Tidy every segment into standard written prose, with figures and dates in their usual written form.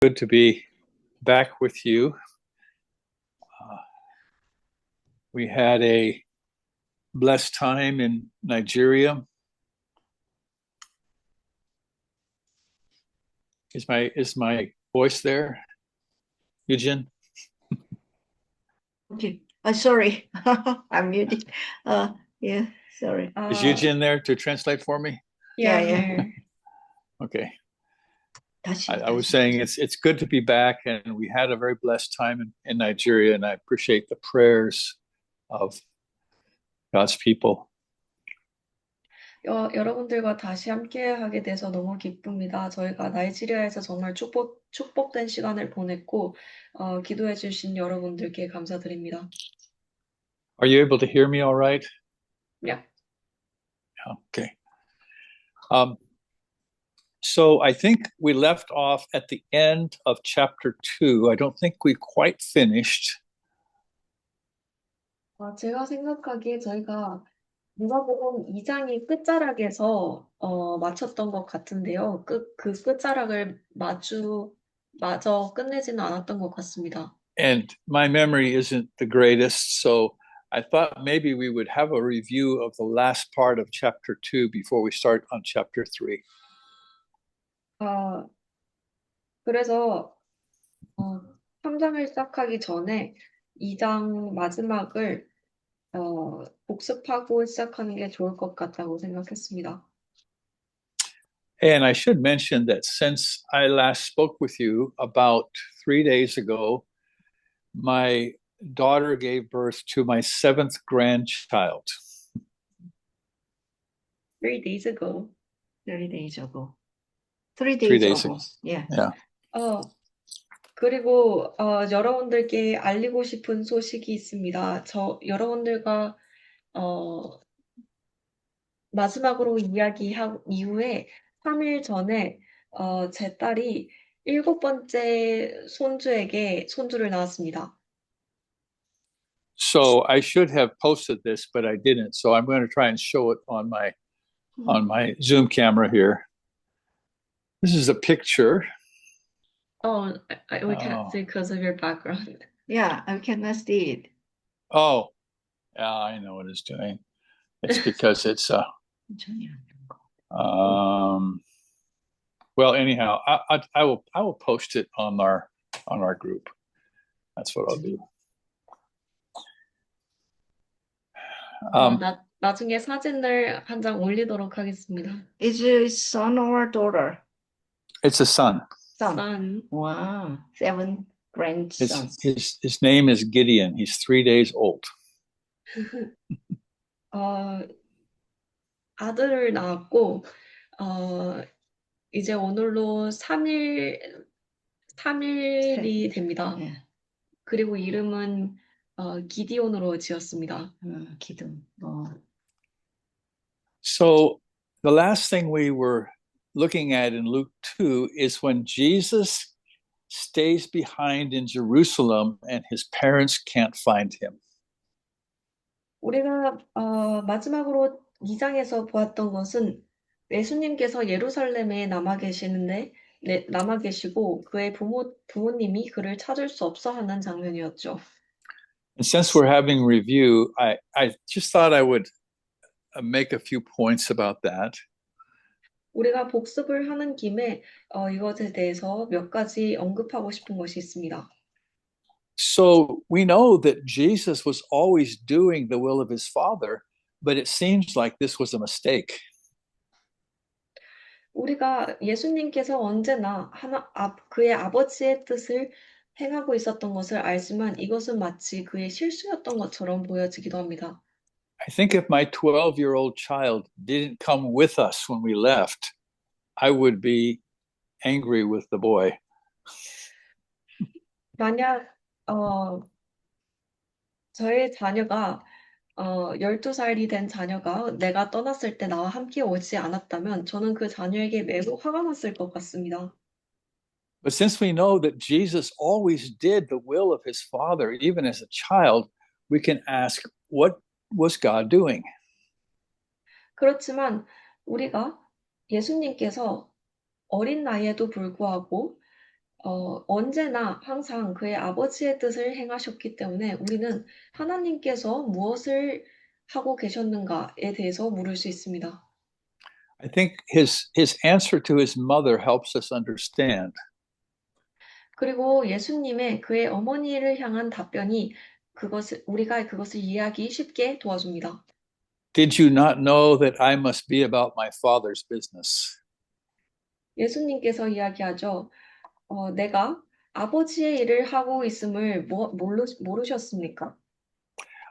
Good to be back with you. We had a blessed time in Nigeria. Is my voice there, Eugene? Okay. Sorry. I'm muted. Yeah, sorry. Is Eugene there to translate for me? Yeah, yeah. Okay. 다시, I was 다시. saying it's good to be back, and we had a very blessed time in Nigeria, and I appreciate the prayers of God's people. 여러분들과 다시 함께 하게 돼서 너무 기쁩니다. 저희가 나이지리아에서 정말 축복된 시간을 보냈고, 기도해 주신 여러분들께 감사드립니다. Are you able to hear me all right? Yeah. Okay. So I think we left off at the end of chapter 2. I don't think we quite finished. 제가 생각하기에 저희가 누가복음 2장이 끝자락에서 마쳤던 것 같은데요. 그 끝자락을 마저 끝내지는 않았던 것 같습니다. And my memory isn't the greatest, so I thought maybe we would have a review of the last part of chapter 2 before we start on chapter 3. 그래서 3장을 시작하기 전에 2장 마지막을 복습하고 시작하는 게 좋을 것 같다고 생각했습니다. And I should mention that since I last spoke with you about 3 days ago, my daughter gave birth to my 7th grandchild. 3 days ago. 3 days ago. 3 3 days days ago. ago. Yeah. Yeah. 그리고 여러분들께 알리고 싶은 소식이 있습니다. 여러분들과 마지막으로 이야기한 이후에 3일 전에 제 딸이 7번째 손주를 낳았습니다. So I should have posted this, but I didn't. So I'm going to try and show it on my Zoom camera here. This is a picture. We can't see because of your background. Yeah, I cannot see it. Oh, yeah, I know what it's doing. It's because it's well, anyhow, I will post it on our group. That's what I'll do. 나중에 사진을 한 장 올리도록 하겠습니다. Is it son or daughter? It's a son. Son. Wow, 7 grandsons. His name is Gideon. He's 3 days old. 아들을 낳았고 이제 오늘로 3일이 됩니다. Yeah. 그리고 이름은 기디온으로 지었습니다. 기둥. So the last thing we were looking at in Luke 2 is when Jesus stays behind in Jerusalem and his parents can't find him. 우리가 마지막으로 2장에서 보았던 것은 예수님께서 예루살렘에 남아 계시고 그의 부모님이 그를 찾을 수 없어 하는 장면이었죠. And since we're having review, I just thought I would make a few points about that. 우리가 복습을 하는 김에 이것에 대해서 몇 가지 언급하고 싶은 것이 있습니다. So we know that Jesus was always doing the will of his Father, but it seems like this was a mistake. 우리가 예수님께서 언제나 그의 아버지의 뜻을 행하고 있었던 것을 알지만 이것은 마치 그의 실수였던 것처럼 보여지기도 합니다. I think if my 12-year-old child didn't come with us when we left, I would be angry with the boy. 만약 저의 자녀가 12살이 된 자녀가 내가 떠났을 때 나와 함께 오지 않았다면 저는 그 자녀에게 매우 화가 났을 것 같습니다. But since we know that Jesus always did the will of his Father, even as a child, we can ask, what was God doing? 그렇지만 우리가 예수님께서 어린 나이에도 불구하고 언제나 항상 그의 아버지의 뜻을 행하셨기 때문에 우리는 하나님께서 무엇을 하고 계셨는가에 대해서 물을 수 있습니다. I think his answer to his mother helps us understand. 그리고 예수님의 그의 어머니를 향한 답변이 우리가 그것을 이해하기 쉽게 도와줍니다. Did you not know that I must be about my father's business? 예수님께서 이야기하죠. 내가 아버지의 일을 하고 있음을 모르셨습니까?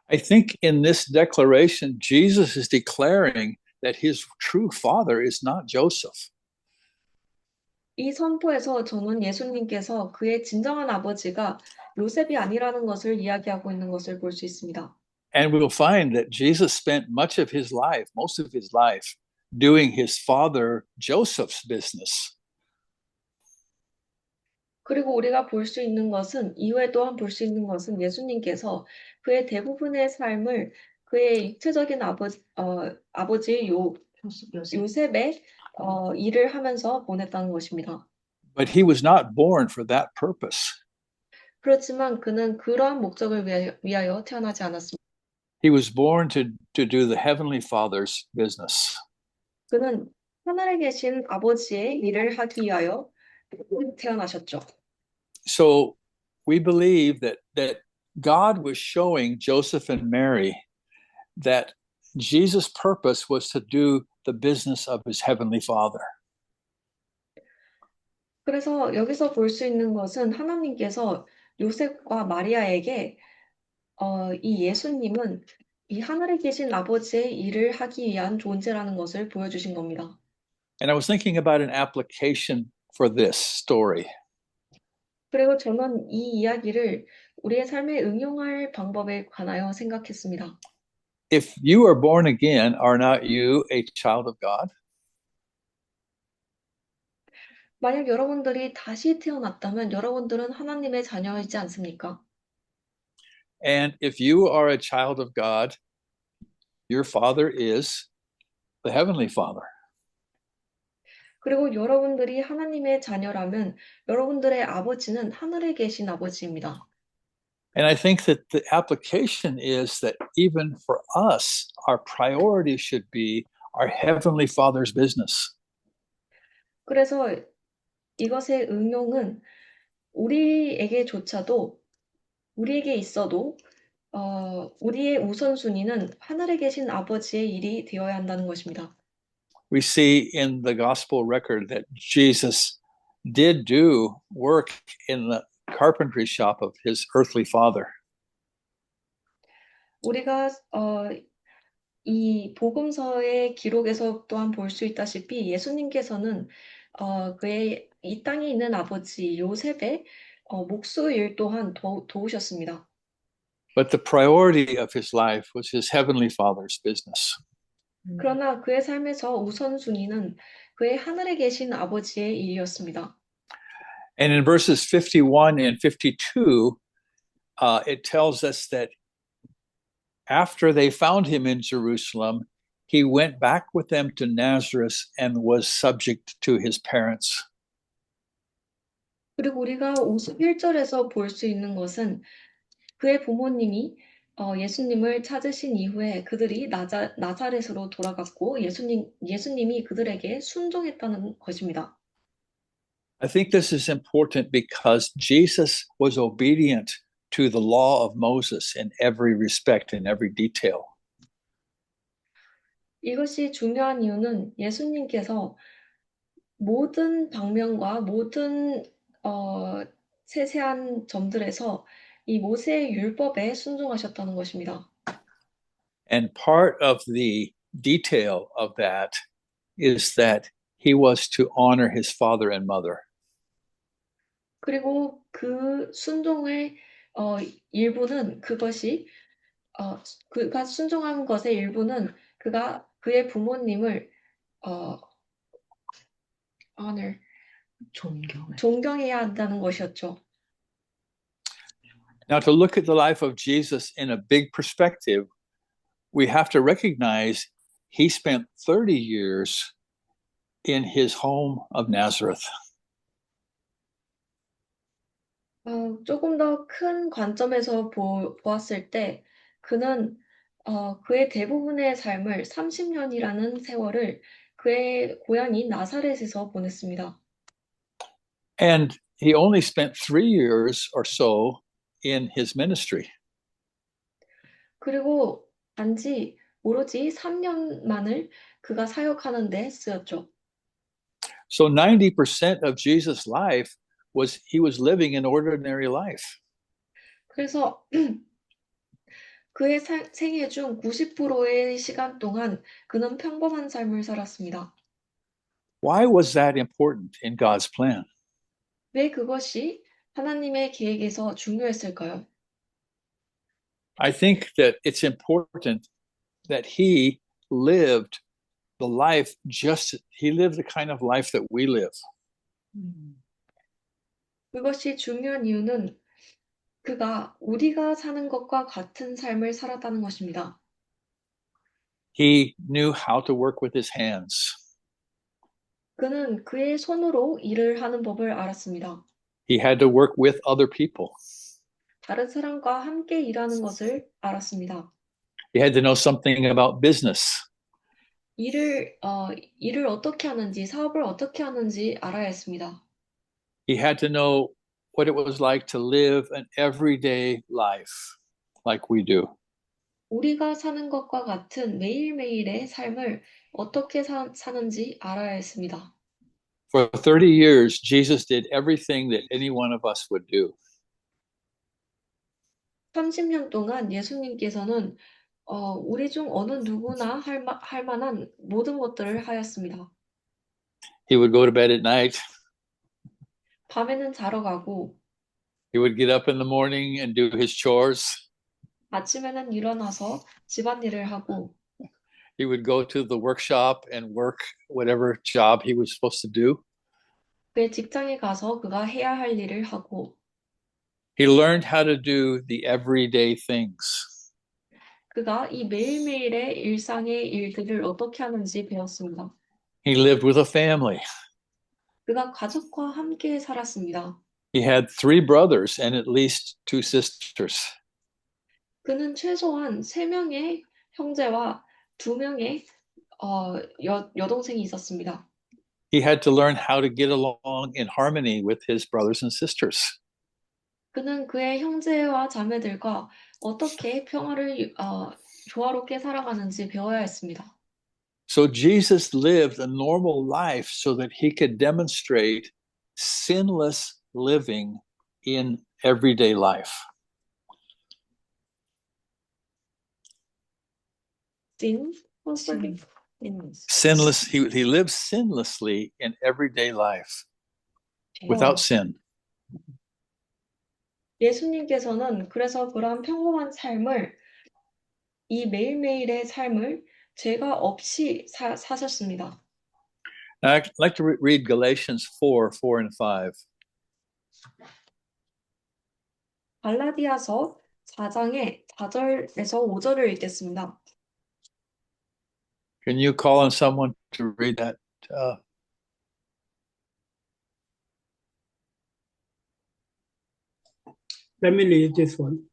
I think in this declaration, Jesus is declaring that his true father is not Joseph. 이 선포에서 저는 예수님께서 그의 진정한 아버지가 요셉이 아니라는 것을 이야기하고 있는 것을 볼 수 있습니다. And we'll find that Jesus spent much of his life, most of his life, doing his father Joseph's business. 그리고 우리가 볼 수 있는 것은 이후에 또한 볼 수 있는 것은 예수님께서 그의 대부분의 삶을 그의 육체적인 아버지 요셉의 일을 하면서 보냈다는 것입니다. But he was not born for that purpose. 그렇지만 그는 그러한 목적을 위하여 태어나지 않았습니다. He was born to do the Heavenly Father's business. 그는 하늘에 계신 아버지의 일을 하기 위하여 태어나셨죠. So we believe that God was showing Joseph and Mary that Jesus' purpose was to do the business of his Heavenly Father. 그래서 여기서 볼 수 있는 것은 하나님께서 요셉과 마리아에게 이 예수님은 이 하늘에 계신 아버지의 일을 하기 위한 존재라는 것을 보여주신 겁니다. And I was thinking about an application for this story. 그리고 저는 이 이야기를 우리의 삶에 응용할 방법에 관하여 생각했습니다. If you are born again, are not you a child of God? 만약 여러분들이 다시 태어났다면 여러분들은 하나님의 자녀이지 않습니까? And if you are a child of God, your father is the Heavenly Father. 그리고 여러분들이 하나님의 자녀라면 여러분들의 아버지는 하늘에 계신 아버지입니다. And I think that the application is that even for us, our priority should be our Heavenly Father's business. 그래서 이것의 응용은 우리에게 있어도 우리의 우선순위는 하늘에 계신 아버지의 일이 되어야 한다는 것입니다. We see in the gospel record that Jesus did do work in the carpentry shop of his earthly father. 우리가 이 복음서의 기록에서 또한 볼 수 있다시피 예수님께서는 그의 이 땅에 있는 아버지 요셉의 목수 일 또한 도우셨습니다. But the priority of his life was his heavenly father's business. 그러나 그의 삶에서 우선순위는 그의 하늘에 계신 아버지의 일이었습니다. And in verses 51 and 52, it tells us that after they found him in Jerusalem, he went back with them to Nazareth and was subject to his parents. 그리고 우리가 51절에서 볼 수 있는 것은 그의 부모님이 예수님을 찾으신 이후에 그들이 나사렛으로 돌아갔고 예수님이 그들에게 순종했다는 것입니다. I think this is important because Jesus was obedient to the law of Moses in every respect, in every detail. 이것이 중요한 이유는 예수님께서 모든 방면과 모든 세세한 점들에서 이 모세의 율법에 순종하셨다는 것입니다. And part of the detail of that is that he was to honor his father and mother. 그리고 그 순종의 일부는 그가 순종한 것의 일부는 그의 부모님을 honor 존경해야 한다는 것이었죠. Now, to look at the life of Jesus in a big perspective, we have to recognize he spent 30 years in his home of Nazareth. 조금 더 큰 관점에서 보았을 때 그는 그의 대부분의 삶을 30년이라는 세월을 그의 고향인 나사렛에서 보냈습니다. And he only spent 3 years or so in his ministry. 그리고 단지 오로지 3년만을 그가 사역하는 데 쓰였죠. So 90% of Jesus' life was he was living an ordinary life. 그래서 그의 생애 중 90%의 시간 동안 그는 평범한 삶을 살았습니다. Why was that important in God's plan? 왜 그것이 하나님의 계획에서 중요했을까요? I think that it's important that he lived he lived the kind of life that we live. 그것이 중요한 이유는 그가 우리가 사는 것과 같은 삶을 살았다는 것입니다. He knew how to work with his hands. 그는 그의 손으로 일을 하는 법을 알았습니다. He had to work with other people. 다른 사람과 함께 일하는 것을 알았습니다. He had to know something about business. 일을 어떻게 하는지, 사업을 어떻게 하는지 알아야 했습니다. He had to know what it was like to live an everyday life like we do. 우리가 사는 것과 같은 매일매일의 삶을 어떻게 사는지 알아야 했습니다. For 30 years, Jesus did everything that any one of us would do. 30년 동안 예수님께서는 우리 중 어느 누구나 할 만한 모든 것들을 하였습니다. He would go to bed at night. 밤에는 자러 가고 He would get up in the morning and do his chores. 아침에는 일어나서 집안일을 하고 He would go to the workshop and work whatever job he was supposed to do. 그의 직장에 가서 그가 해야 할 일을 하고 He learned how to do the everyday things. 그가 이 매일매일의 일상의 일들을 어떻게 하는지 배웠습니다. He lived with a family. 그가 가족과 함께 살았습니다. He had 3 brothers and at least 2 sisters. 그는 최소한 3명의 형제와 2명의 여동생이 있었습니다. He had to learn how to get along in harmony with his brothers and sisters. 그는 그의 형제와 자매들과 어떻게 평화를 조화롭게 살아가는지 배워야 했습니다. So Jesus lived a normal life so that he could demonstrate sinless living in everyday life. Sinless, he lived sinlessly in everyday life without sin. 예수님께서는 그래서 그러한 평범한 삶을 이 매일매일의 삶을 죄가 없이 사셨습니다. I'd like to read Galatians 4 and 5. 갈라디아서 4장의 4절에서 5절을 읽겠습니다. Can you call on someone to read that? Let me read this one.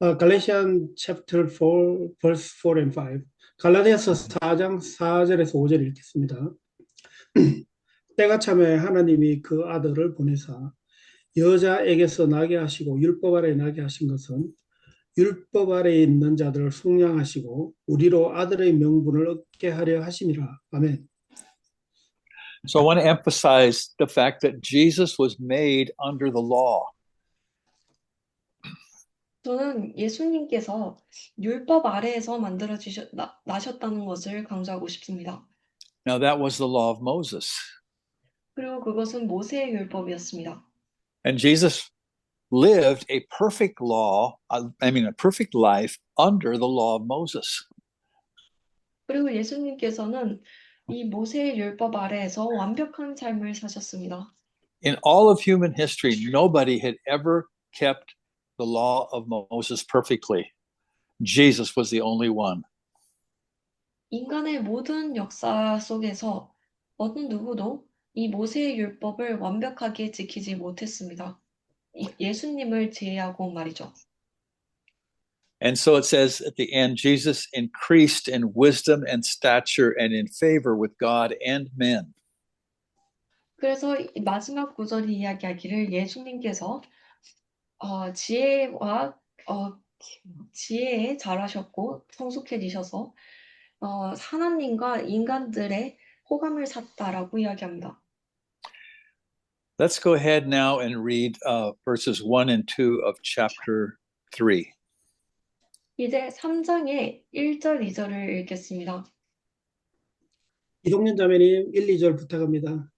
Galatians chapter 4, verse 4 and 5. 갈라디아서 4장 4절에서 5절 읽겠습니다. 때가 참에 하나님이 그 아들을 보내사 여자에게서 나게 하시고 율법 아래 나게 하신 것은 율법 아래 있는 자들을 속량하시고 우리로 아들의 명분을 얻게 하려 하심이라. 아멘. So I want to emphasize the fact that Jesus was made under the law. 저는 예수님께서 율법 아래에서 나셨다는 것을 강조하고 싶습니다. Now that was the law of Moses. 그리고 그것은 모세의 율법이었습니다. And Jesus lived a perfect a perfect life under the law of Moses. 그리고 예수님께서는 이 모세의 율법 아래에서 완벽한 삶을 사셨습니다. In all of human history, nobody had ever kept the law of Moses perfectly. Jesus was the only one. 인간의 모든 역사 속에서 어느 누구도 이 모세의 율법을 완벽하게 지키지 못했습니다. 예수님을 제외하고 말이죠. And so it says at the end, Jesus increased in wisdom and stature and in favor with God and men. 그래서 이 마지막 구절이 이야기하기를 예수님께서 지혜와 지혜에 잘하셨고 성숙해지셔서 하나님과 인간들의 호감을 샀다라고 이야기합니다. Let's go ahead now and read verses 1 and 2 of chapter 3. 이제 3장의 1절, 2절을 읽겠습니다. 이동년 자매님 1, 2절 부탁합니다.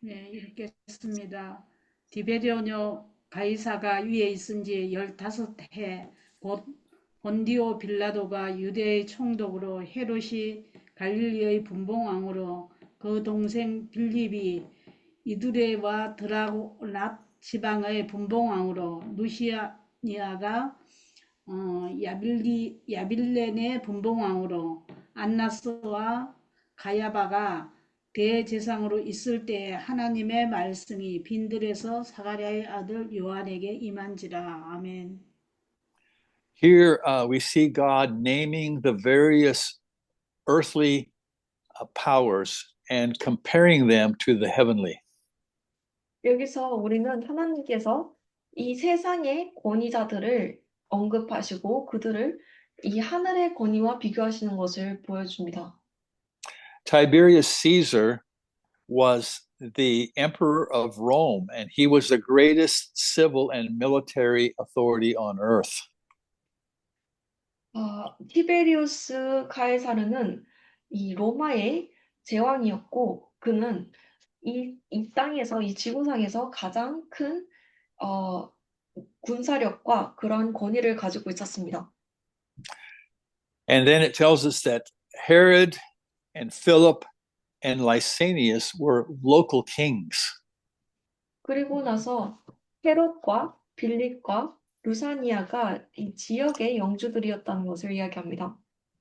네, 읽겠습니다. 디베리오녀 가이사가 위에 있은 지 15해, 곧 본디오 빌라도가 유대의 총독으로, 헤롯이 갈릴리의 분봉왕으로, 그 동생 빌립이 이두레와 드라곤 지방의 분봉왕으로, 루시아니아가 야빌렌의 분봉왕으로, 안나스와 가야바가 대제사장으로 있을 때에 하나님의 말씀이 빈들에서 사가랴의 아들 요한에게 임한지라. 아멘. Here we see God naming the various earthly powers and comparing them to the heavenly. 여기서 우리는 하나님께서 이 세상의 권위자들을 언급하시고 그들을 이 하늘의 권위와 비교하시는 것을 보여줍니다. Tiberius Caesar was the emperor of Rome, and he was the greatest civil and military authority on earth. 티베리우스 카에사르는 이 로마의 제왕이었고 그는 이 땅에서 이 지구상에서 가장 큰 군사력과 그런 권위를 가지고 있었습니다. And then it tells us that Herod and Philip and Lysanias were local kings. 그리고 나서 헤롯과 빌립과 루사니아가 이 지역의 영주들이었다는 것을 이야기합니다.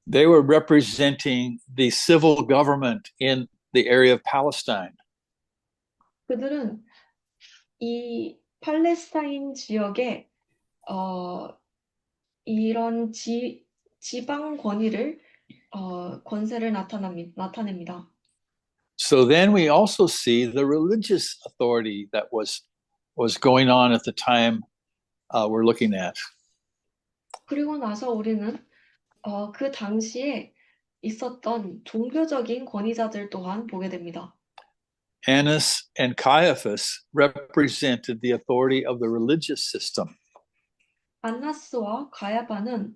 They were representing the civil government in the area of Palestine. 그들은 이 팔레스타인 지역에 이런 지방 권위를 권세를 나타냅니다. So then we also see the religious authority that was going on at the time we're looking at. 그리고 나서 우리는 그 당시에 있었던 종교적인 권위자들 또한 보게 됩니다. Annas and Caiaphas represented the authority of the religious system. 안나스와 가야바는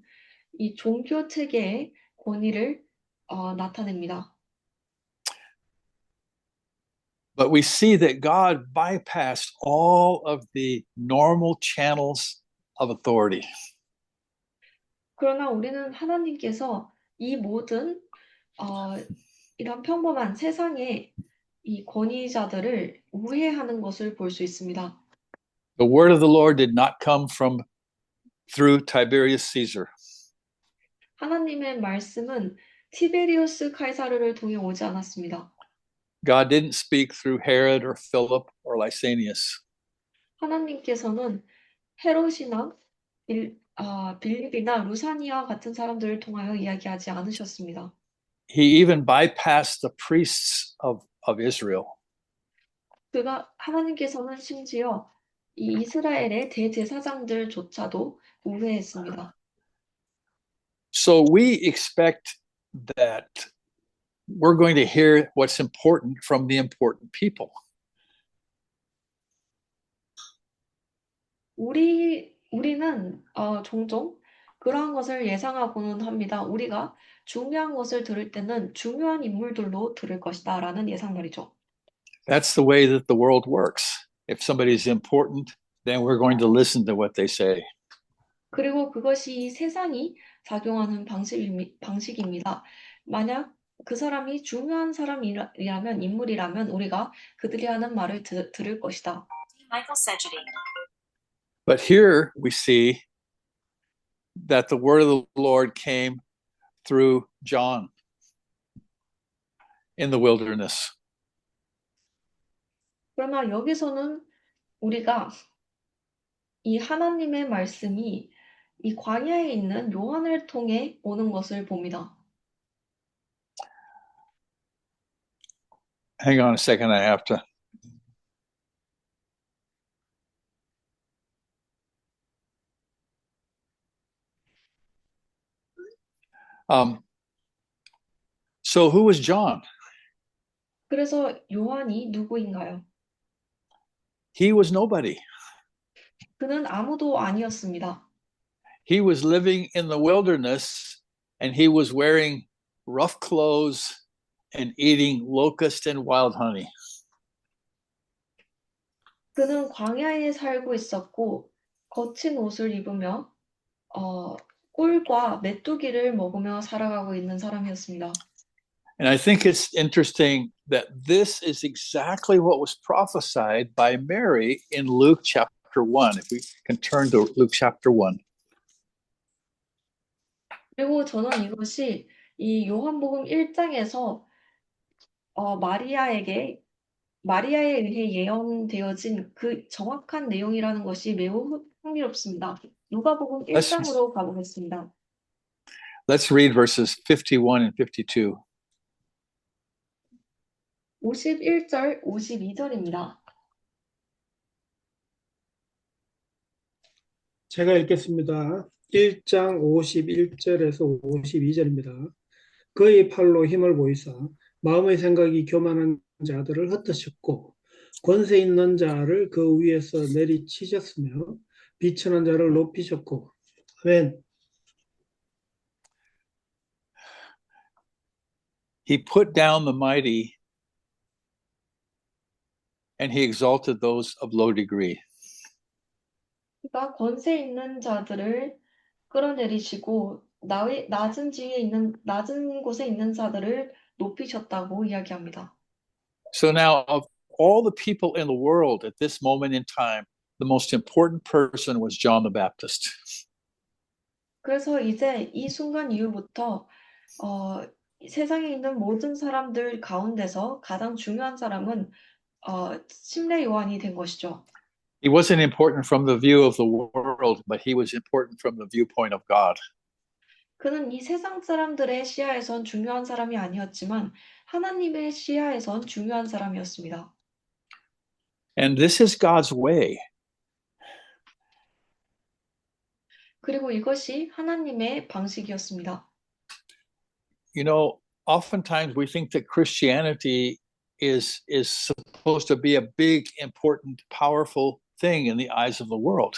이 종교 체계의 권위를 나타냅니다. But we see that God bypassed all of the normal channels of authority. 그러나 우리는 하나님께서 이 모든 이런 평범한 세상의 이 권위자들을 우회하는 것을 볼 수 있습니다. The word of the Lord did not come through Tiberius Caesar. 하나님의 말씀은 티베리우스 카이사르를 통해 오지 않았습니다. God didn't speak through Herod or Philip or Lysanias. 하나님께서는 헤롯이나 빌립이나 루사니아 같은 사람들을 통하여 이야기하지 않으셨습니다. He even bypassed the priests of Israel. 하나님께서는 심지어 이 이스라엘의 대제사장들조차도 우회했습니다. So we expect that we're going to hear what's important from the important people. 우리는 종종 그러한 것을 예상하고는 합니다. 우리가 중요한 것을 들을 때는 중요한 인물들로 들을 것이다 라는 예상 말이죠. That's the way that the world works. If somebody is important, then we're going to listen to what they say. 그리고 그것이 이 세상이 작용하는 방식입니다. 만약 그 사람이 중요한 사람이라면, 인물이라면 우리가 그들이 하는 말을 들을 것이다. But here we see that the word of the Lord came through John. in the wilderness. 그러나 여기서는 우리가 이 하나님의 말씀이 이 광야에 있는 요한을 통해 오는 것을 봅니다. Hang on a second, I have to. So who was John? 그래서 요한이 누구인가요? He was nobody. 그는 아무도 아니었습니다. He was living in the wilderness and he was wearing rough clothes and eating locust and wild honey. 그는 광야에 살고 있었고 거친 옷을 입으며 꿀과 메뚜기를 먹으며 살아가고 있는 사람이었습니다. And I think it's interesting that this is exactly what was prophesied by Mary in Luke chapter 1. If we can turn to Luke chapter 1. 그리고 저는 이것이 이 요한복음 1장에서 마리아에 의해 예언되어진 그 정확한 내용이라는 것이 매우 흥미롭습니다. 누가복음 1장으로 가보겠습니다. Let's read verses 51 and 52. 51절, 52절입니다. 제가 읽겠습니다. 1장 51절에서 52절입니다. 그의 팔로 힘을 보이사 마음의 생각이 교만한 자들을 흩으셨고 권세 있는 자를 그 위에서 내리치셨으며 비천한 자를 높이셨고. 아멘. He put down the mighty and he exalted those of low degree. 그가 권세 있는 자들을 끌어내리시고 낮은 곳에 있는 자들을 높이셨다고 이야기합니다. So now, of all the people in the world at this moment in time, the most important person was John the Baptist. 그래서 이제 이 순간 이후부터 세상에 있는 모든 사람들 가운데서 가장 중요한 사람은 침례 요한이 된 것이죠. He wasn't important from the view of the world, but he was important from the viewpoint of God. 그는 이 세상 사람들의 시야에선 중요한 사람이 아니었지만 하나님의 시야에선 중요한 사람이었습니다. And this is God's way. 그리고 이것이 하나님의 방식이었습니다. You know, oftentimes we think that Christianity is supposed to be a big, important, powerful thing in the eyes of the world.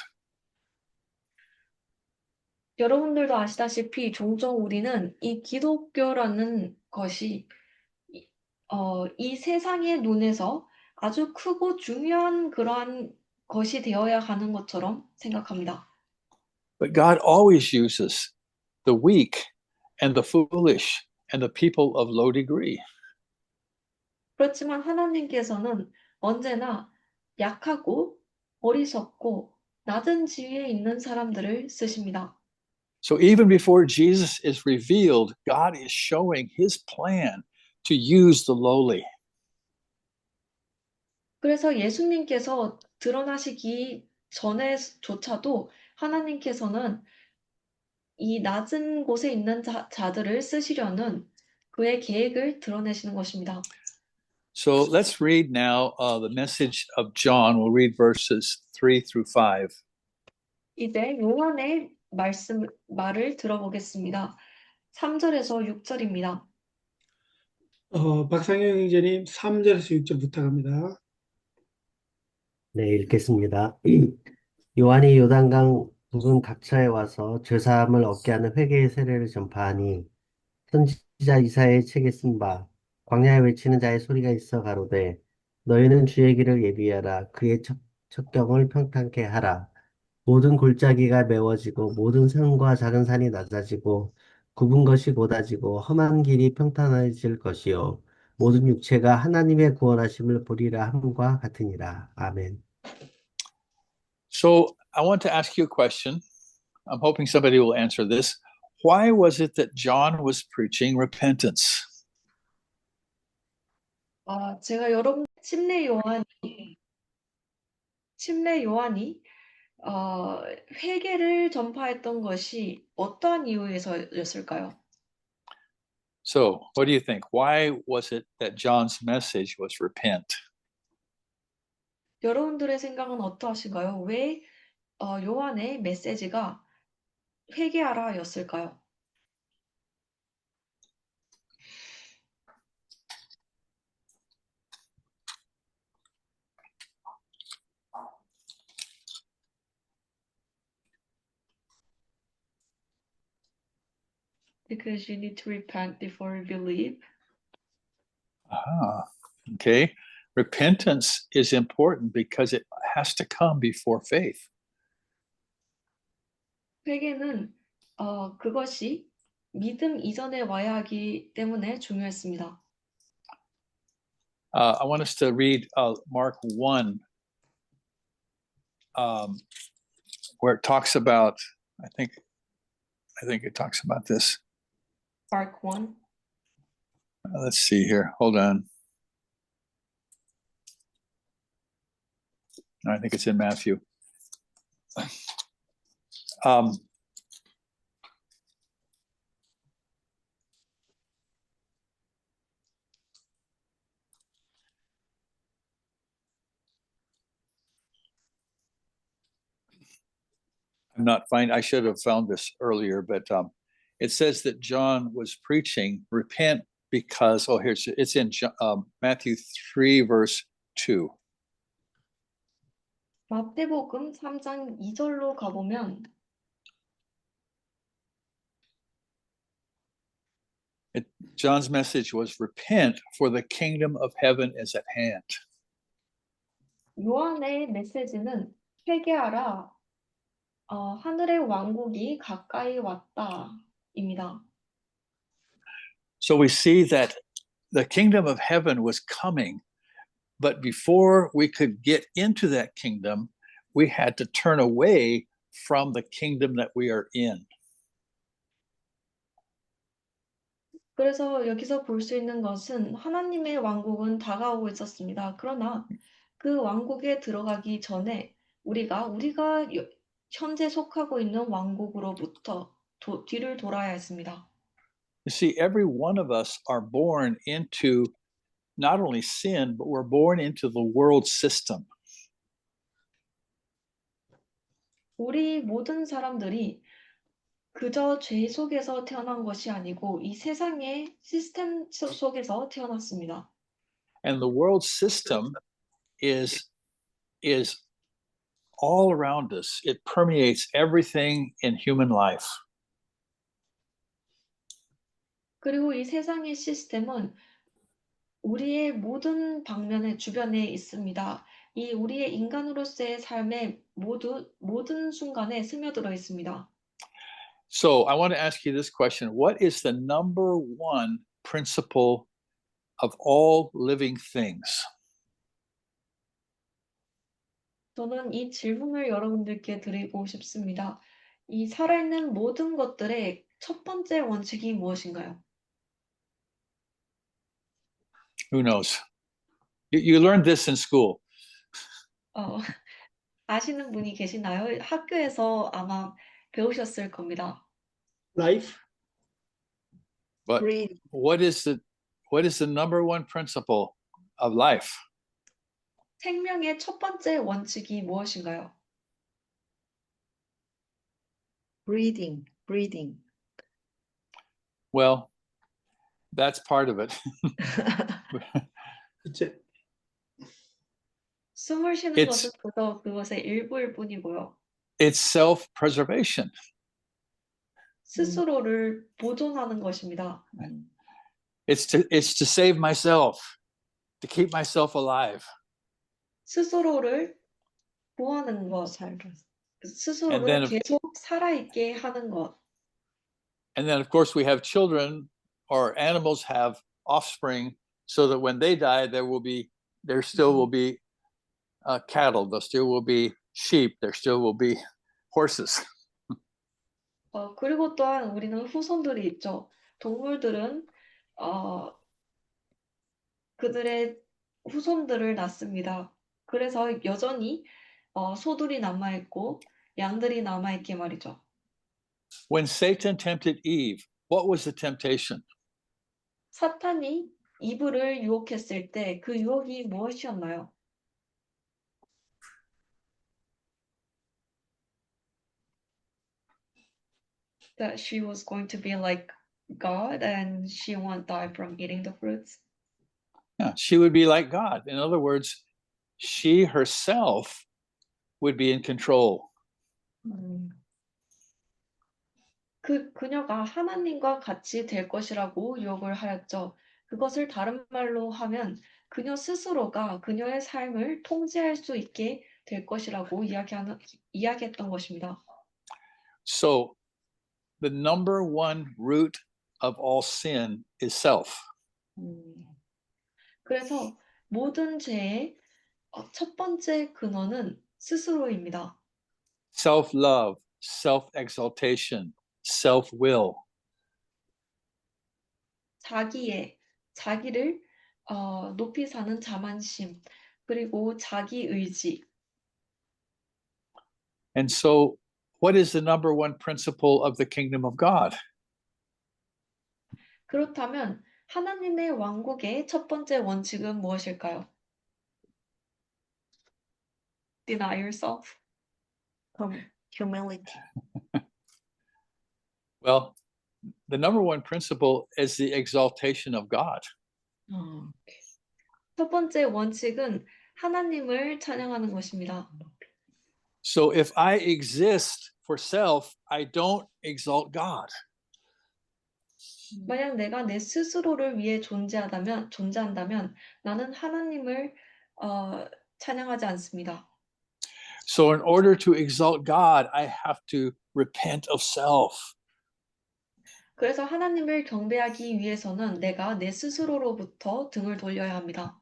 여러분들도 아시다시피 종종 우리는 이 기독교라는 것이 이 세상의 눈에서 아주 크고 중요한 그러한 것이 되어야 하는 것처럼 생각합니다. But God always uses the weak and the foolish and the people of low degree. 그렇지만 하나님께서는 언제나 약하고 어리석고 낮은 지위에 있는 사람들을 쓰십니다. So even before Jesus is revealed, God is showing his plan to use the lowly. 그래서 예수님께서 드러나시기 전에조차도 하나님께서는 이 낮은 곳에 있는 자들을 쓰시려는 그의 계획을 드러내시는 것입니다. So let's read now the message of John. We'll read verses 3 through 5. 이제 요한의 말을 들어보겠습니다. 3절에서 6절입니다. 박상영 형제님 3절에서 6절 부탁합니다. 네, 읽겠습니다. 요한이 요단강 부근 각처에 와서 죄사함을 얻게 하는 회개의 세례를 전파하니 선지자 이사야의 책에 쓴 바 광야에 외치는 자의 소리가 있어 가로되 너희는 주의 길을 예비하라 그의 첩경을 평탄케 하라 모든 골짜기가 메워지고 모든 산과 작은 산이 낮아지고 굽은 것이 곧아지고 험한 길이 평탄해질 것이요 모든 육체가 하나님의 구원하심을 보리라 함과 같으니라. 아멘. So I want to ask you a question. I'm hoping somebody will answer this. Why was it that John was preaching repentance? 제가 여러분 침례 요한이 회개를 전파했던 것이 어떠한 이유에서였을까요? So, what do you think? Why was it that John's message was repent? 여러분들의 생각은 어떠하신가요? 왜 요한의 메시지가 회개하라였을까요? Because you need to repent before you believe. Okay. Repentance is important because it has to come before faith. 회개는 그것이 믿음 이전에 와야 하기 때문에 중요했습니다. I want us to read Mark 1, where it talks about, I think it talks about this. Mark 1. Let's see here. Hold on. I think it's in Matthew. I should have found this earlier, but it says that John was preaching, repent because, it's in Matthew 3, verse 2. 마태복음 3장 2절로 가보면 John's message was repent, for the kingdom of heaven is at hand. 요한의 메시지는 회개하라, 하늘의 왕국이 가까이 왔다입니다. So we see that the kingdom of heaven was coming, but before we could get into that kingdom, we had to turn away from the kingdom that we are in. 그래서 여기서 볼 수 있는 것은 하나님의 왕국은 다가오고 있었습니다. 그러나 그 왕국에 들어가기 전에 우리가 현재 속하고 있는 왕국으로부터 뒤를 돌아야 했습니다. You see, every one of us are born into not only sin, but we're born into the world system. 우리 모든 사람들이 그저 죄 속에서 태어난 것이 아니고 이 세상의 시스템 속에서 태어났습니다. And the world system is all around us. It permeates everything in human life. 그리고 이 세상의 시스템은 우리의 모든 방면에 주변에 있습니다. 이 우리의 인간으로서의 삶의 모든 순간에 스며들어 있습니다. So I want to ask you this question. What is the number one principle of all living things? 저는 이 질문을 여러분들께 드리고 싶습니다. 이 살아있는 모든 것들의 첫 번째 원칙이 무엇인가요? Who knows? You learned this in school. 아시는 분이 계시나요? 학교에서 아마 배우셨을 겁니다. Life, But Breathe. what is the number one principle of life? 생명의 첫 번째 원칙이 무엇인가요? Breathing. Breathing. Well, that's part of it. 이제 숨을 쉬는 It's- 것은 그저 그것의 일부일 뿐이고요. It's self-preservation. 스스로를 보존하는 것입니다. It's to save myself, to keep myself alive. 스스로를 구하는 것, 스스로를 then- 계속 살아있게 하는 것. And then, of course, we have children, or animals have offspring, so that when they die, there still will be cattle, there still will be sheep, there still will be horses. 그리고 또한 우리는 후손들이 있죠. 동물들은 그들의 후손들을 낳습니다. 그래서 여전히 소들이 남아있고 양들이 남아있게 말이죠. When Satan tempted Eve, what was the temptation? 사탄이 이브를 유혹했을 때 그 유혹이 무엇이었나요? That she was going to be like God and she won't die from eating the fruits. Yeah, she would be like God. In other words, she herself would be in control. 그녀가 하나님과 같이 될 것이라고 유혹을 하였죠. 그것을 다른 말로 하면 그녀 스스로가 그녀의 삶을 통제할 수 있게 될 것이라고 이야기했던 것입니다. So the number one root of all sin is self. 그래서 모든 죄의 첫 번째 근원은 스스로입니다. Self-love, self-exaltation, self-will. 자기를 높이 사는 자만심, 그리고 자기 의지. And so, what is the number one principle of the kingdom of God? 그렇다면 하나님의 왕국의 첫 번째 원칙은 무엇일까요? Deny yourself. Humility. Well, the number one principle is the exaltation of God. 첫 번째 원칙은 하나님을 찬양하는 것입니다. So if I exist for self, I don't exalt God. 만약 내가 내 스스로를 위해 존재한다면 나는 하나님을 찬양하지 않습니다. So in order to exalt God, I have to repent of self. 그래서 하나님을 경배하기 위해서는 내가 내 스스로로부터 등을 돌려야 합니다.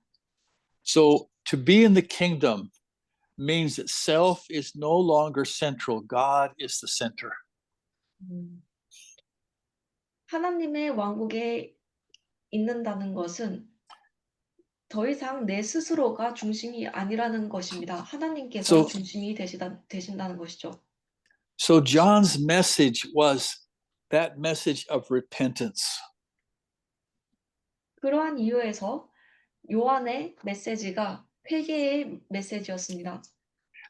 So to be in the kingdom means that self is no longer central. God is the center. 하나님의 왕국에 있는다는 것은 더 이상 내 스스로가 중심이 아니라는 것입니다. 하나님께서 중심이 되신다는 것이죠. So John's message was that message of repentance. 그러한 이유에서 요한의 메시지가 회개의 메시지였습니다.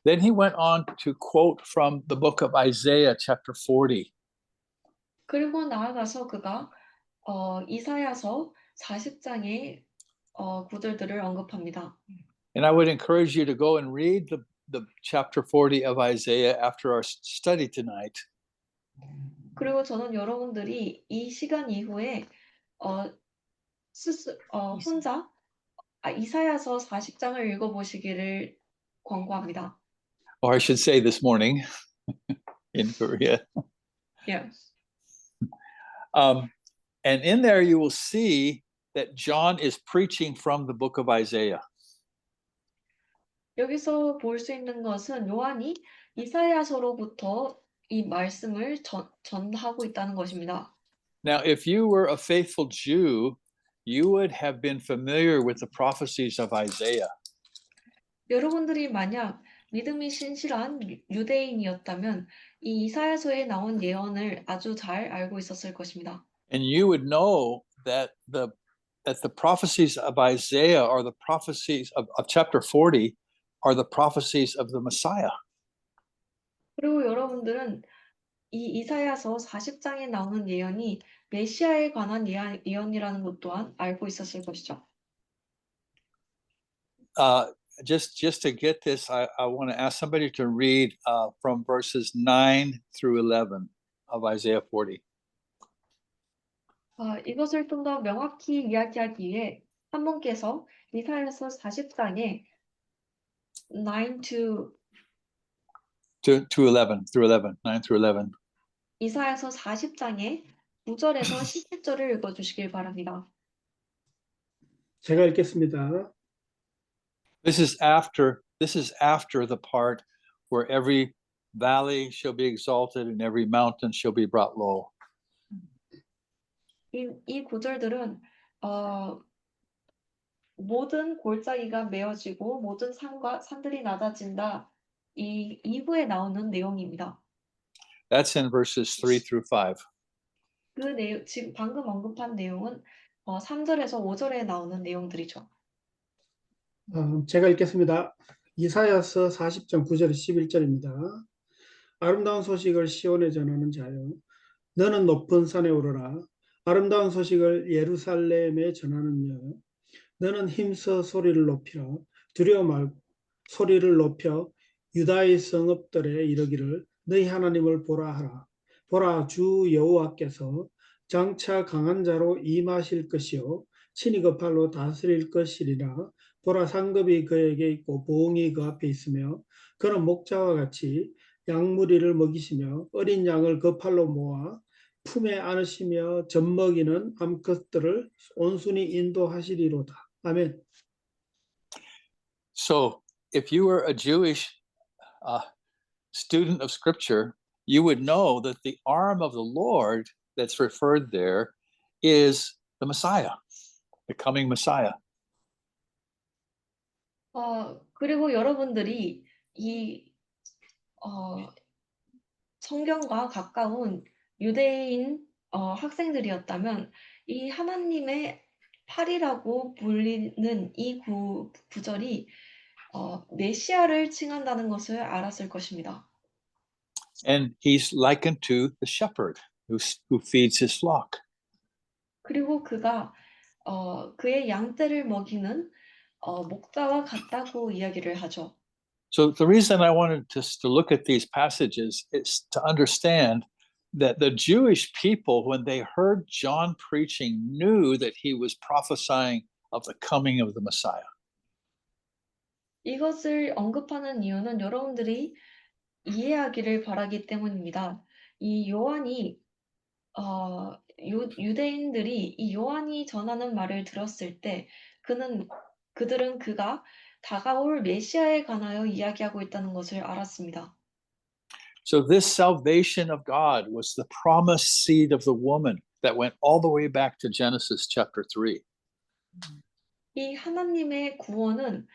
Then he went on to quote from the book of Isaiah chapter 40. 그리고 나아가서 그가 이사야서 40장의 구절들을 언급합니다. And I would encourage you to go and read the chapter 40 of Isaiah after our study tonight. 그리고 저는 여러분들이 이 시간 이후에 혼자 이사야서 40장을 읽어보시기를 권고합니다. Or I should say this morning in Korea. Yeah. And in there you will see that John is preaching from the book of Isaiah. 여기서 볼 수 있는 것은 요한이 이사야서로부터 이 말씀을 전하고 있다는 것입니다. Now, if you were a faithful Jew, you would have been familiar with the prophecies of Isaiah. 여러분들이 만약 믿음이 신실한 유대인이었다면 이 이사야서에 나온 예언을 아주 잘 알고 있었을 것입니다. And you would know that the prophecies of Isaiah are the prophecies of chapter 40 are the prophecies of the Messiah. 그리고 여러분들은 이 이사야서 40장에 나오는 예언이 메시아에 관한 예언이라는 것 또한 알고 있었을 것이죠. Just to get this, I want to ask somebody to read from verses 9 through 11 of Isaiah 40. 이것을 좀 더 명확히 이야기하기 위해 한 분께서 이사야서 40장에 9 to 11 through 11, 9 through 11. 이사야서 40장에 9절에서 11절을 읽어주시길 바랍니다. 제가 읽겠습니다. This is after the part where every valley shall be exalted and every mountain shall be brought low. 이 구절들은 모든 골짜기가 메어지고 모든 산들이 낮아진다. 이 이후에 나오는 내용입니다. That's in verses 3 through 5. 그 내용, 지금 방금 언급한 내용은 3절에서 5절에 나오는 내용들이죠. 제가 읽겠습니다. 이사야서 40장 9절 11절입니다. 아름다운 소식을 시온에 전하는 자여, 너는 높은 산에 오르라. 아름다운 소식을 예루살렘에 전하는 자여, 너는 힘써 소리를 높이라. 두려워 말고 소리를 높여 유다의 성읍들에 이르기를 너희 하나님을 보라 하라. 보라, 주 여호와께서 장차 강한 자로 임하실 것이요 친히 그 팔로 다스릴 것이리라. 보라, 상급이 그에게 있고 보응이 그 앞에 있으며 그는 목자와 같이 양무리를 먹이시며 어린 양을 그 팔로 모아 품에 안으시며 젖먹이는 암컷들을 온순히 인도하시리로다. 아멘. So if you were a Jewish student of Scripture, you would know that the arm of the Lord that's referred there is the Messiah, the coming Messiah. 그리고 여러분들이 이 성경과 가까운 유대인 학생들이었다면 이 하나님의 팔이라고 불리는 이 구절이 메시아를 칭한다는 것을 알았을 것입니다. And he's likened to the shepherd who feeds his flock. 그리고 그가 그의 양떼를 먹이는 목자와 같다고 이야기를 하죠. So the reason I wanted us to look at these passages is to understand that the Jewish people, when they heard John preaching, knew that he was prophesying of the coming of the Messiah. 이것을 언급하는 이유는 여러분들이 이해하기를 바라기 때문입니다. 이 요한이 유대인들이 이 요한이 전하는 말을 들었을 때 그들은 그가 다가올 메시아에 관하여 이야기하고 있다는 것을 알았습니다. So this salvation of God was the promised seed of the woman that went all the way back to Genesis chapter 3. 이 하나님의 구원은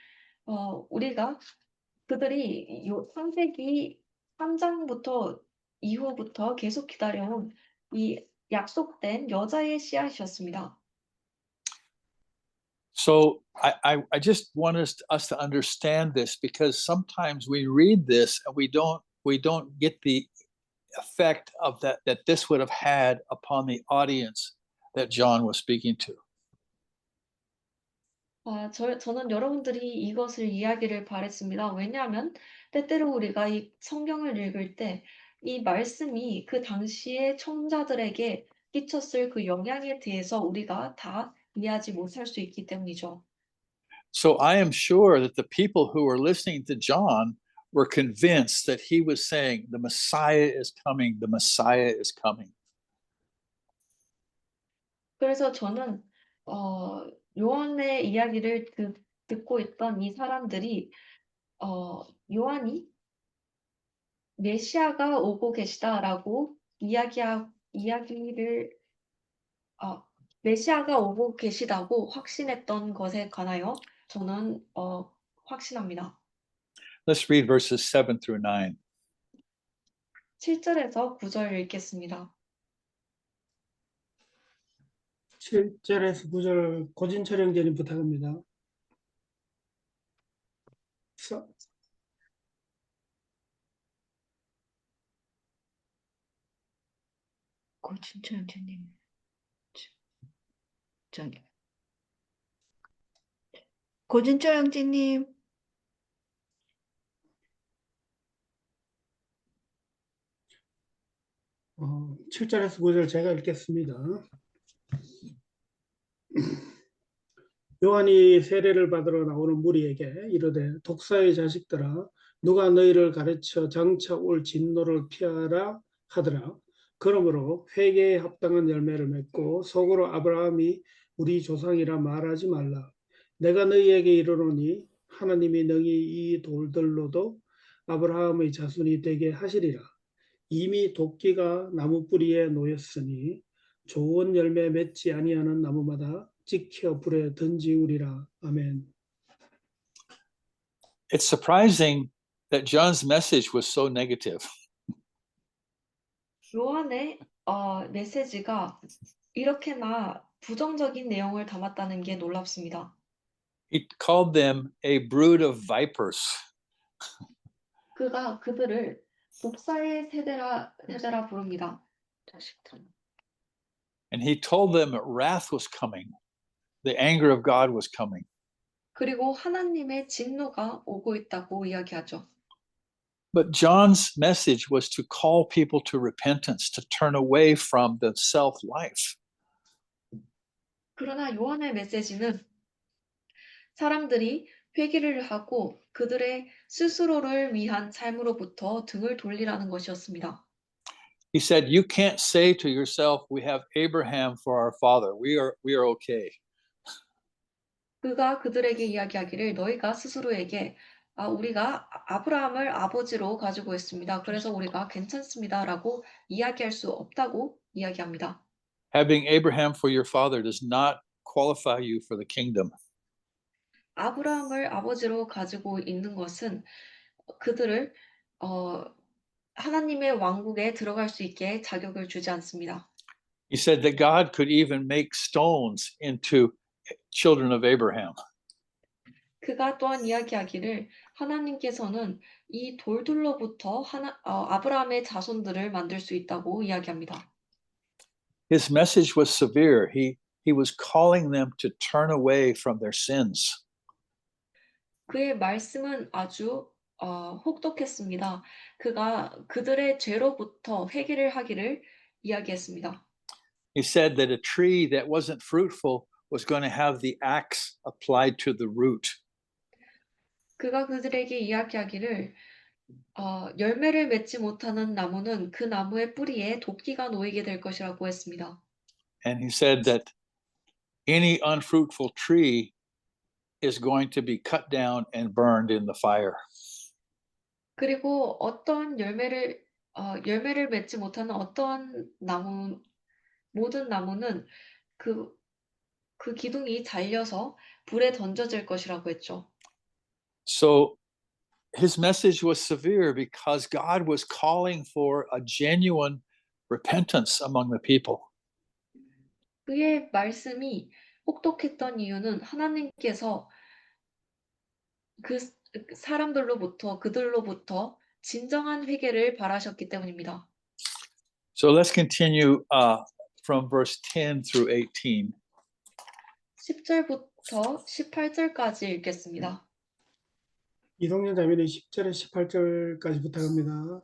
그들이 창세기 3장부터 이후부터 계속 기다려온 이 약속된 여자의 씨앗이었습니다. So I just want us to understand this, because sometimes we read this and we don't get the effect of that this would have had upon the audience that John was speaking to. 저는 여러분들이 이것을 이야기를 바랬습니다. 왜냐하면 때때로 우리가 이 성경을 읽을 때 이 말씀이 그 당시의 청자들에게 끼쳤을 그 영향에 대해서 우리가 다 이해하지 못할 수 있기 때문이죠. So I am sure that the people who were listening to John were convinced that he was saying, the Messiah is coming, the Messiah is coming. 그래서 저는 요한의 이야기를 듣고 있던 이 사람들이 요한이 메시아가 오고 계시다라고 메시아가 오고 계시다고 확신했던 것에 관하여 저는 확신합니다. Let's read verses 7 through 9. 7절에서 9절 읽겠습니다. 7절에서 9절 고진철 형제님 부탁합니다. 고진철 형제님. 저기. 고진철 형제님. 7절에서 9절 제가 읽겠습니다. 요한이 세례를 받으러 나오는 무리에게 이르되 독사의 자식들아 누가 너희를 가르쳐 장차 올 진노를 피하라 하더라. 그러므로 회개에 합당한 열매를 맺고 속으로 아브라함이 우리 조상이라 말하지 말라. 내가 너희에게 이르노니 하나님이 너희 이 돌들로도 아브라함의 자손이 되게 하시리라. 이미 도끼가 나무 뿌리에 놓였으니 좋은 열매 맺지 아니하는 나무마다 찍혀 불에 던지우리라. 아멘. It's surprising that John's message was so negative. 요한의 메시지가 이렇게나 부정적인 내용을 담았다는 게 놀랍습니다. He called them a brood of vipers. 그가 그들을 독사의 세대라 부릅니다. And he told them that wrath was coming. The anger of God was coming. 그리고 하나님의 진노가 오고 있다고 이야기하죠. But John's message was to call people to repentance, to turn away from the self-life. 그러나 요한의 메시지는 사람들이 회개를 하고 그들의 스스로를 위한 삶으로부터 등을 돌리라는 것이었습니다. He said, you can't say to yourself, we have Abraham for our father. We are okay. 그가 그들에게 이야기하기를 너희가 스스로에게 우리가 아브라함을 아버지로 가지고 있습니다. 그래서 우리가 괜찮습니다라고 이야기할 수 없다고 이야기합니다. Having Abraham for your father does not qualify you for the kingdom. 아브라함을 아버지로 가지고 있는 것은 그들을 하나님의 왕국에 들어갈 수 있게 자격을 주지 않습니다. He said that God could even make stones into children of Abraham. 그가 또한 이야기하기를 하나님께서는 이 돌들로부터 아브라함의 자손들을 만들 수 있다고 이야기합니다. His message was severe. He was calling them to turn away from their sins. 그의 말씀은 아주 혹독했습니다. 그가 그들의 죄로부터 회개를 하기를 이야기했습니다. He said that a tree that wasn't fruitful was going to have the axe applied to the root. 그가 그들에게 이야기하기를 열매를 맺지 못하는 나무는 그 나무의 뿌리에 도끼가 놓이게 될 것이라고 했습니다. And he said that any unfruitful tree is going to be cut down and burned in the fire. 그리고 어떤 열매를 맺지 못하는 어떤 모든 나무는 그 기둥이 잘려서 불에 던져질 것이라고 했죠. So his message was severe because God was calling for a genuine repentance among the people. 그의 말씀이 혹독했던 이유는 하나님께서 그들로부터 진정한 회개를 바라셨기 때문입니다. So let's continue from verse 10 through 18. 10절부터 18절까지 읽겠습니다. 이동현 자매는 10절에 18절까지 부탁합니다.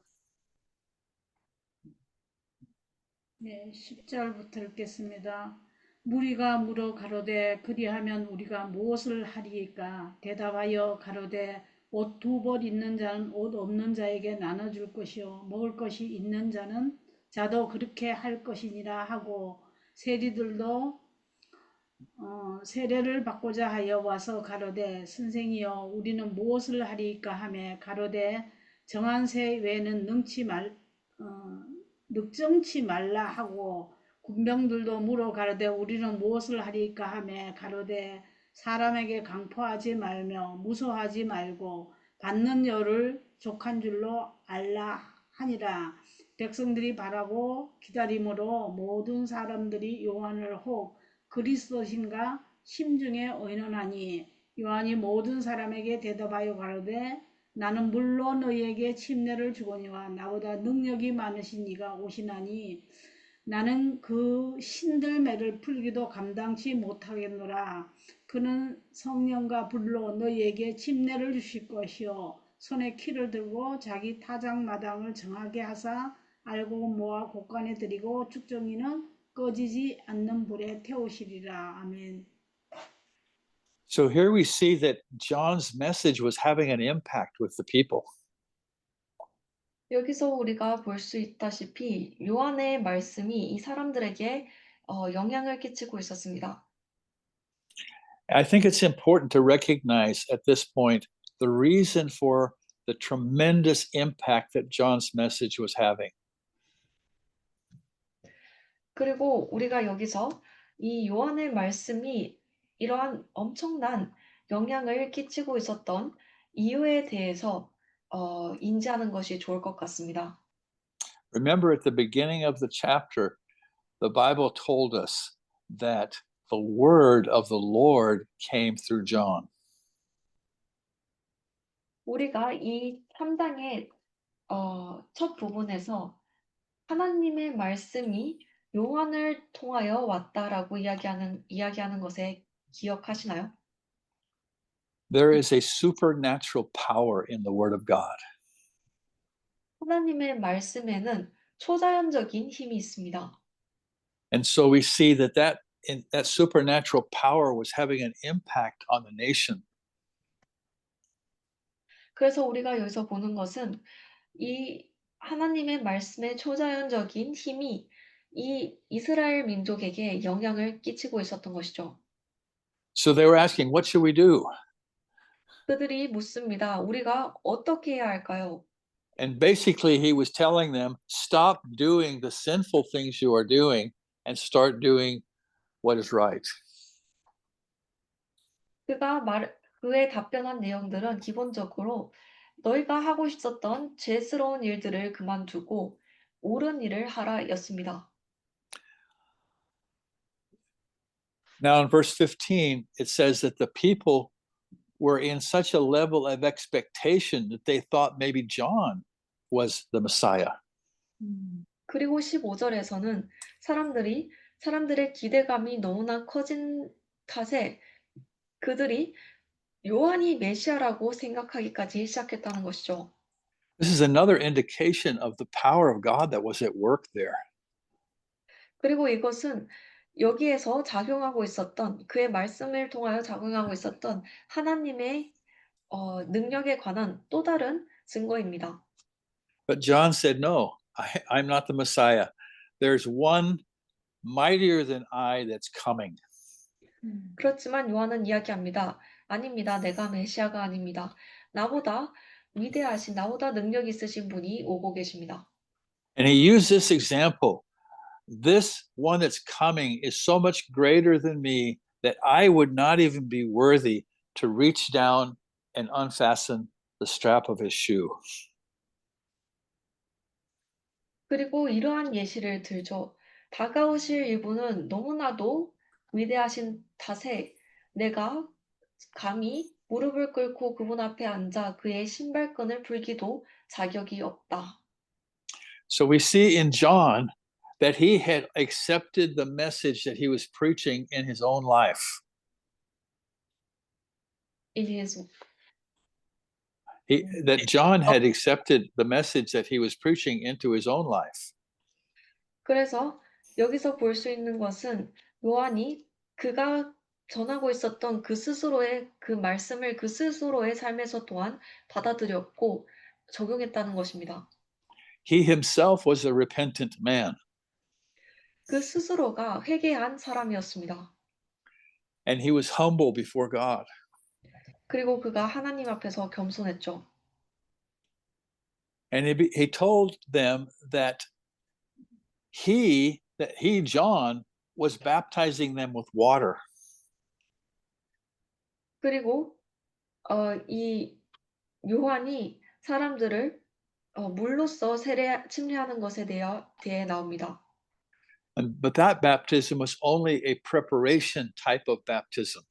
네, 10절부터 읽겠습니다. 무리가 물어 가로되 그리하면 우리가 무엇을 하리이까? 대답하여 가로되 옷 2벌 있는 자는 옷 없는 자에게 나눠줄 것이요 먹을 것이 있는 자도 그렇게 할 것이니라 하고 세리들도 세례를 받고자 하여 와서 가로되 선생이여 우리는 무엇을 하리이까 하매 가로되 정한 새 외에는 늑정치 말라 하고 군병들도 물어 가로되 우리는 무엇을 하리이까 하매 가로되 사람에게 강포하지 말며 무서워하지 말고 받는 여를 족한 줄로 알라 하니라. 백성들이 바라고 기다림으로 모든 사람들이 요한을 혹 그리스도신가 심중에 의논하니 요한이 모든 사람에게 대답하여 가로되 나는 물로 너희에게 침례를 주거니와 나보다 능력이 많으신 이가 오시나니 나는 그 신들매를 풀기도 감당치 못하겠노라. 그는 성령과 불로 너희에게 침례를 주실 것이요 손에 키를 들고 자기 타작마당을 정하게 하사 알고 모아 곳간에 들이고 쭉정이는 꺼지지 않는 불에 태우시리라. 아멘. So here we see that John's message was having an impact with the people. 여기서 우리가 볼 수 있다시피 요한의 말씀이 이 사람들에게 영향을 끼치고 있었습니다. I think it's important to recognize at this point the reason for the tremendous impact that John's message was having. 그리고 우리가 여기서 이 요한의 말씀이 이러한 엄청난 영향을 끼치고 있었던 이유에 대해서 인지하는 것이 좋을 것 같습니다. Remember at the beginning of the chapter, the Bible told us that the word of the Lord came through John. 우리가 이 3장의 첫 부분에서 하나님의 말씀이 요한을 통하여 왔다라고 이야기하는 것에 기억하시나요? There is a supernatural power in the word of God. 하나님의 말씀에는 초자연적인 힘이 있습니다. And so we see that supernatural power was having an impact on the nation. 그래서 우리가 여기서 보는 것은 이 하나님의 말씀의 초자연적인 힘이 이 이스라엘 민족에게 영향을 끼치고 있었던 것이죠. So they were asking, what should we do? 그들이 묻습니다. 우리가 어떻게 해야 할까요? And basically he was telling them, stop doing the sinful things you are doing and start doing what is right. 그의 답변한 내용들은 기본적으로 너희가 하고 있었던 죄스러운 일들을 그만두고 옳은 일을 하라였습니다. Now in verse 15, it says that the people were in such a level of expectation that they thought maybe John was the Messiah. 그리고 15절에서는 사람들의 기대감이 너무나 커진 탓에 그들이 요한이 메시아라고 생각하기까지 시작했다는 것이죠. This is another indication of the power of God that was at work there. 그리고 이것은 여기에서 작용하고 있었던 그의 말씀을 통하여 작용하고 있었던 하나님의 능력에 관한 또 다른 증거입니다. But John said, no, I'm not the Messiah. There's one mightier than I that's coming. 그렇지만 요한은 이야기합니다. 아닙니다. 내가 메시아가 아닙니다. 나보다 위대하신, 나보다 능력 있으신 분이 오고 계십니다. And he used this example. This one that's coming is so much greater than me that I would not even be worthy to reach down and unfasten the strap of his shoe. 그리고 이러한 예시를 들죠. 다가오실 이분은 너무나도 위대하신 탓에 내가 감히 무릎을 꿇고 그분 앞에 앉아 그의 신발끈을 풀기도 자격이 없다. So we see in John that he had accepted the message that he was preaching in his own life. That John had accepted the message that he was preaching into his own life. 그래서 여기서 볼 수 있는 것은 요한이 그가 전하고 있었던 그 스스로의 그 말씀을 그 스스로의 삶에서 또한 받아들였고 적용했다는 것입니다. He himself was a repentant man. 그 스스로가 회개한 사람이었습니다. And he was humble before God. 그리고 그가 하나님 앞에서 겸손했죠. And he told them that he, John, was baptizing them with water. 그리고 이 요한이 사람들을 물로써 침례하는 것에 대해 나옵니다. But that baptism was only a preparation type of baptism.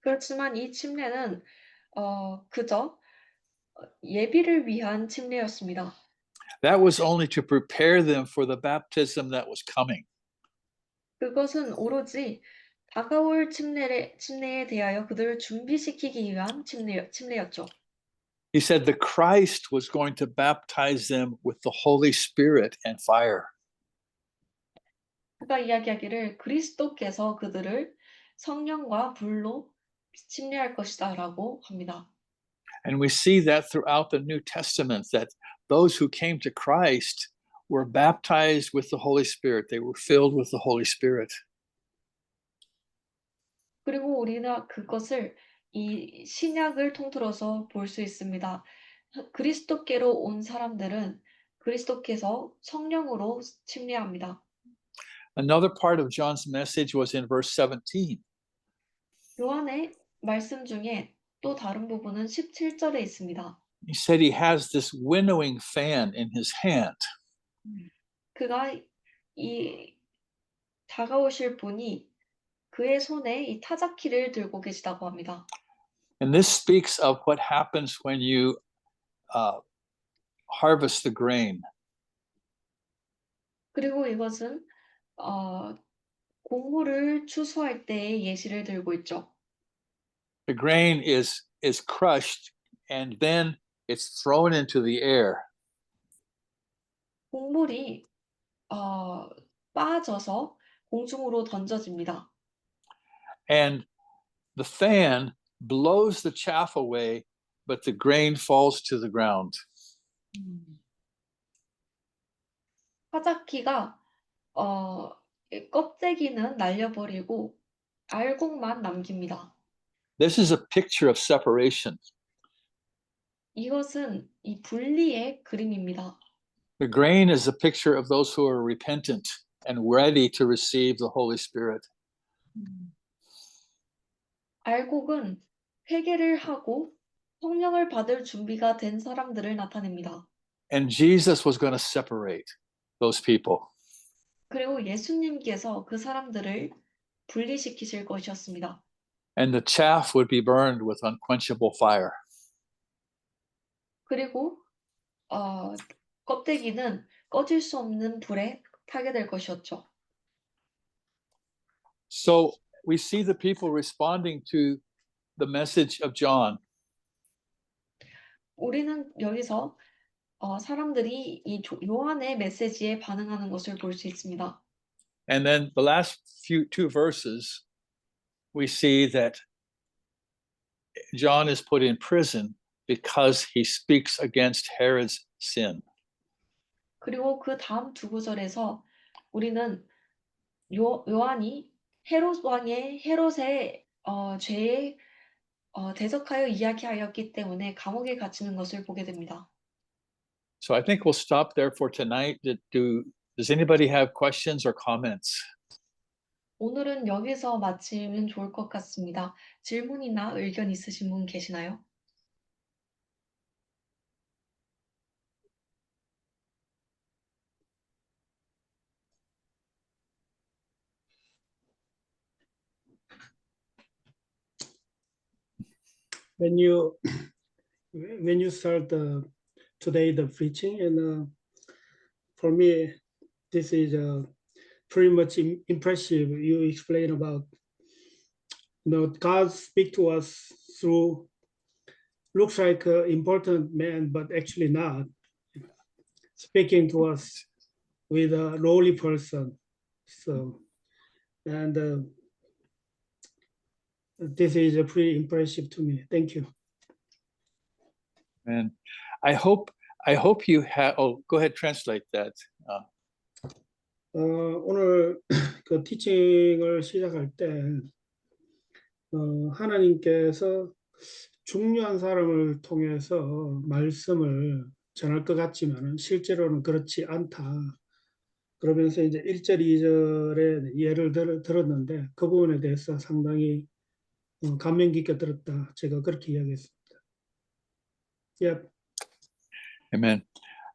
그렇지만 이 침례는 그저 예비를 위한 침례였습니다. That was only to prepare them for the baptism that was coming. 그것은 오로지 다가올 침례에 대하여 그들을 준비시키기 위한 침례였죠. He said the Christ was going to baptize them with the Holy Spirit and fire. 그가 이야기하기를 그리스도께서 그들을 성령과 불로 침례할 것이다라고 합니다. And we see that throughout the New Testament, that those who came to Christ were baptized with the Holy Spirit. They were filled with the Holy Spirit. 그리고 우리가 그것을 이 신약을 통틀어서 볼 수 있습니다. 그리스도께로 온 사람들은 그리스도께서 성령으로 침례합니다. Another part of John's message was in verse 17. 요한의 말씀 중에 또 다른 부분은 17절에 있습니다. He said he has this winnowing fan in his hand. 그가 이 다가오실 분이 그의 손에 이 타작키를 들고 계시다고 합니다. And this speaks of what happens when you harvest the grain. 그리고 이것은 곡물을 추수할 때의 예시를 들고 있죠. The grain is crushed and then it's thrown into the air. 곡물이 빠져서 공중으로 던져집니다. And the fan blows the chaff away, but the grain falls to the ground. 타작키가 껍데기는 날려버리고 알곡만 남깁니다. This is a picture of separation. 이것은 이 분리의 그림입니다. The grain is a picture of those who are repentant and ready to receive the Holy Spirit. 알곡은 회개를 하고 성령을 받을 준비가 된 사람들을 나타냅니다. And Jesus was going to separate those people. 그리고 예수님께서 그 사람들을 분리시키실 것이었습니다. And the chaff would be burned with unquenchable fire. 그리고 껍데기는 꺼질 수 없는 불에 타게 될 것이었죠. So we see the people responding to the message of John. 우리는 여기서 사람들이 이 요한의 메시지에 반응하는 것을 볼 수 있습니다. And then the last two verses, we see that John is put in prison because he speaks against Herod's sin. 그리고 그 다음 두 구절에서 우리는 요한이 헤롯 왕의 헤롯의 죄에 대적하여 이야기하였기 때문에 감옥에 갇히는 것을 보게 됩니다. So I think we'll stop there for tonight. Does anybody have questions or comments? 오늘은 여기서 마치면 좋을 것 같습니다. 질문이나 의견 있으신 분 계시나요? When you start today the preaching, and for me this is pretty much impressive. You explain about God speak to us through looks like an important man, but actually not, speaking to us with a lowly person. So, and this is pretty impressive to me. Thank you. And I hope you have. Oh, go ahead, translate that. 오늘 그 티칭을 시작할 때 하나님께서 중요한 사람을 통해서 말씀을 전할 것 같지만 실제로는 그렇지 않다. 그러면서 이제 1절, 2절의 예를 들었는데 그 부분에 대해서 상당히 감명 깊게 들었다. 제가 그렇게 이야기했습니다. Yep. Amen.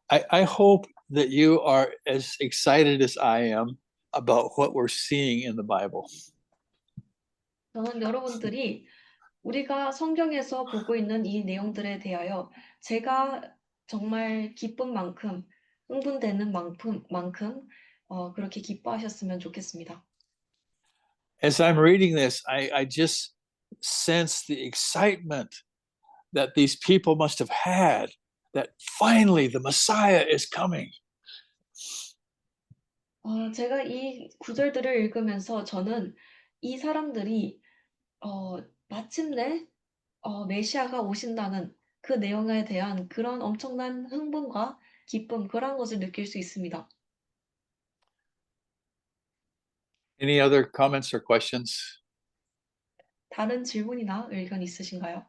I hope that you are as excited as I am about what we're seeing in the Bible. 저는 여러분들이 우리가 성경에서 보고 있는 이 내용들에 대하여 제가 정말 기쁜 만큼 흥분되는 만큼 그렇게 기뻐하셨으면 좋겠습니다. As I'm reading this, I just sense the excitement that these people must have had that finally the Messiah is coming. 제가 이 구절들을 읽으면서 저는 이 사람들이 마침내 메시아가 오신다는 그 내용에 대한 그런 엄청난 흥분과 기쁨 그런 것을 느낄 수 있습니다. Any other comments or questions? 다른 질문이나 의견 있으신가요?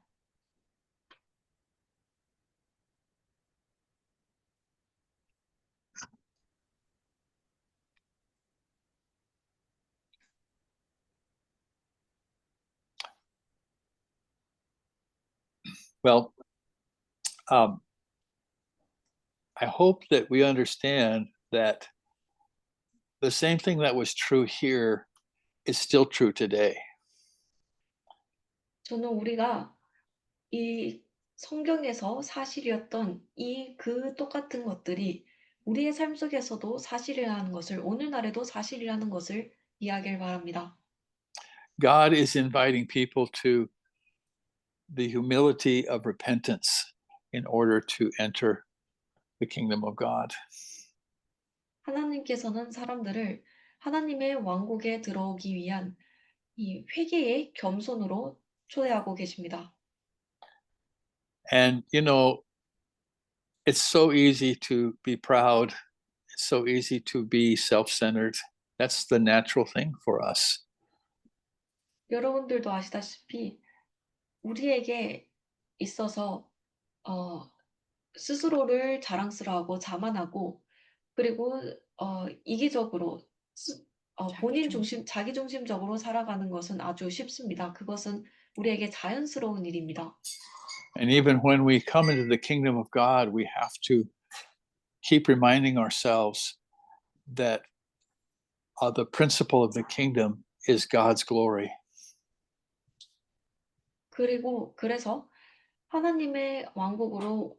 Well, I hope that we understand that the same thing that was true here is still true today. 저는 우리가 이 성경에서 사실이었던 그 똑같은 것들이 우리의 삶 속에서도 사실이라는 것을, 오늘날에도 사실이라는 것을 이해하길 바랍니다. God is inviting people to the humility of repentance in order to enter the kingdom of God. 하나님께서는 사람들을 하나님의 왕국에 들어오기 위한 이 회개의 겸손으로 초대하고 계십니다. And, it's so easy to be proud. It's so easy to be self-centered. That's the natural thing for us. 여러분들도 아시다시피 우리에게 있어서 스스로를 자랑스러워하고 자만하고 그리고 이기적으로 자기중심적으로 살아가는 것은 아주 쉽습니다. 그것은 우리에게 자연스러운 일입니다. And even when we come into the kingdom of God, we have to keep reminding ourselves that the principle of the kingdom is God's glory. 그래서 하나님의 왕국으로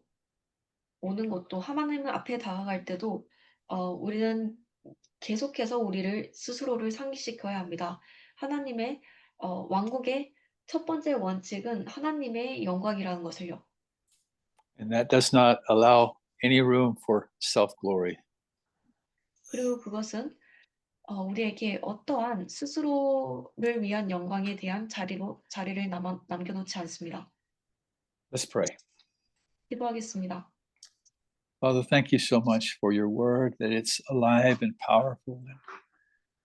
오는 것도, 하나님 앞에 다가갈 때도 우리는 계속해서 우리를 스스로를 상기시켜야 합니다. 하나님의 왕국의 첫 번째 원칙은 하나님의 영광이라는 것을요. And that does not allow any room for self-glory. 그리고 그것은 우리에게 어떠한 스스로를 위한 영광에 대한 자리를 남겨놓지 않습니다. Let's pray. 기도하겠습니다. Father, thank you so much for your word, that it's alive and powerful. And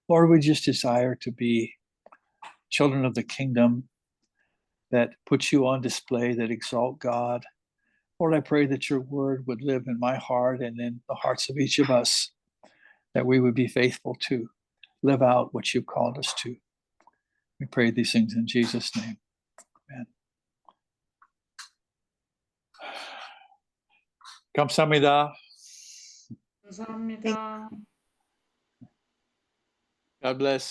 Lord, we just desire to be children of the kingdom that put you on display, that exalt God. Lord, I pray that your word would live in my heart and in the hearts of each of us, that we would be faithful to live out what you've called us to. We pray these things in Jesus' name. Amen. 감사합니다. 감사합니다. God bless.